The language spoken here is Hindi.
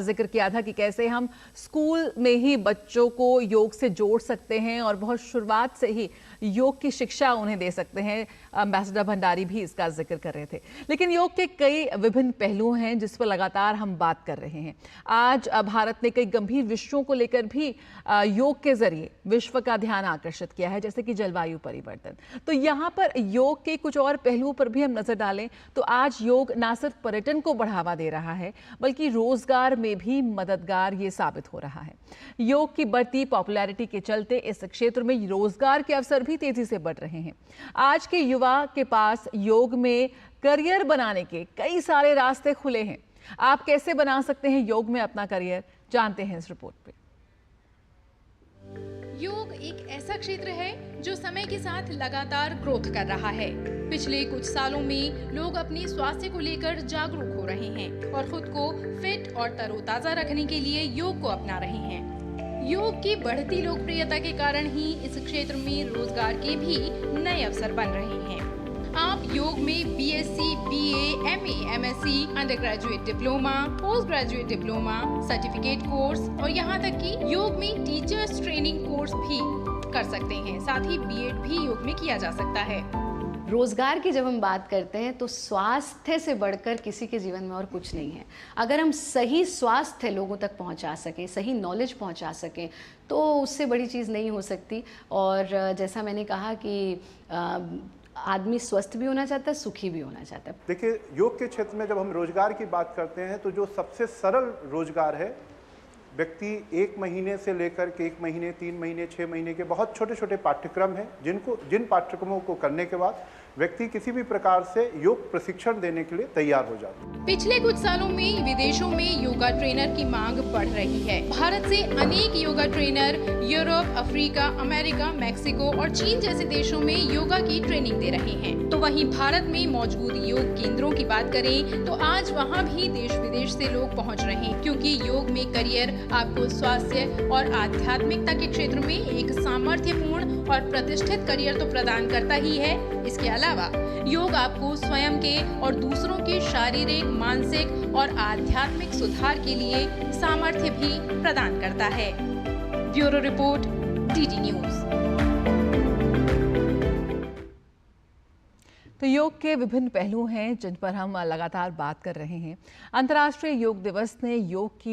जिक्र किया था कि कैसे हम स्कूल में ही बच्चों को योग से जोड़ सकते हैं और बहुत शुरुआत से ही योग की शिक्षा उन्हें दे सकते हैं। एम्बेसडर भंडारी भी इसका जिक्र कर रहे थे। लेकिन योग के कई विभिन्न पहलू हैं जिस पर लगातार हम बात कर रहे हैं। आज भारत ने कई गंभीर विषयों को लेकर भी योग के जरिए विश्व का ध्यान आकर्षित किया है, जैसे कि जलवायु परिवर्तन। तो यहाँ पर योग के कुछ और पहलुओं पर भी हम नजर डालें तो आज योग न सिर्फ पर्यटन को बढ़ावा दे रहा है बल्कि रोजगार में भी मददगार ये साबित हो रहा है। योग की बढ़ती पॉपुलैरिटी के चलते इस क्षेत्र में रोजगार के अवसर भी तेजी से बढ़ रहे हैं। आज के युवा के पास योग में करियर बनाने के कई सारे रास्ते खुले हैं। आप कैसे बना सकते हैं योग में अपना करियर, जानते हैं इस रिपोर्ट पे। योग एक ऐसा क्षेत्र है जो समय के साथ लगातार ग्रोथ कर रहा है। पिछले कुछ सालों में लोग अपने स्वास्थ्य को लेकर जागरूक हो रहे हैं और खुद को फिट और तरोताजा रखने के लिए योग को अपना रहे हैं। योग की बढ़ती लोकप्रियता के कारण ही इस क्षेत्र में रोजगार के भी नए अवसर बन रहे हैं। आप योग में BSc, BA, MA, MSc, under graduate diploma, post graduate diploma, certificate course और यहाँ तक कि योग में टीचर्स ट्रेनिंग कोर्स भी कर सकते हैं। साथ ही बीएड भी योग में किया जा सकता है। रोजगार की जब हम बात करते हैं तो स्वास्थ्य से बढ़कर किसी के जीवन में और कुछ नहीं है। अगर हम सही स्वास्थ्य लोगों तक पहुंचा सकें, सही नॉलेज पहुंचा सकें, तो उससे बड़ी चीज़ नहीं हो सकती। और जैसा मैंने कहा कि आदमी स्वस्थ भी होना चाहता है, सुखी भी होना चाहता है। देखिए, योग के क्षेत्र में जब हम रोजगार की बात करते हैं तो जो सबसे सरल रोजगार है, व्यक्ति 1 महीने से लेकर के 1 महीने, 3 महीने, 6 महीने के बहुत छोटे छोटे पाठ्यक्रम हैं जिन पाठ्यक्रमों को करने के बाद व्यक्ति किसी भी प्रकार से योग प्रशिक्षण देने के लिए तैयार हो जाता है। पिछले कुछ सालों में विदेशों में योगा ट्रेनर की मांग बढ़ रही है। भारत से अनेक yoga trainer Europe, Africa, America, Mexico और चीन जैसे देशों में योगा की ट्रेनिंग दे रहे हैं। तो वहीं भारत में मौजूद योग केंद्रों की बात करें तो आज वहां भी देश विदेश से लोग पहुंच रहे हैं, क्योंकि योग में करियर आपको स्वास्थ्य और आध्यात्मिकता के क्षेत्र में एक सामर्थ्यपूर्ण और प्रतिष्ठित करियर तो प्रदान करता ही है। इसके अलावा योग आपको स्वयं के और दूसरों के शारीरिक, मानसिक और आध्यात्मिक सुधार के लिए सामर्थ्य भी प्रदान करता है। Bureau report, DD news. तो योग के विभिन्न पहलू हैं जिन पर हम लगातार बात कर रहे हैं। अंतर्राष्ट्रीय योग दिवस ने योग की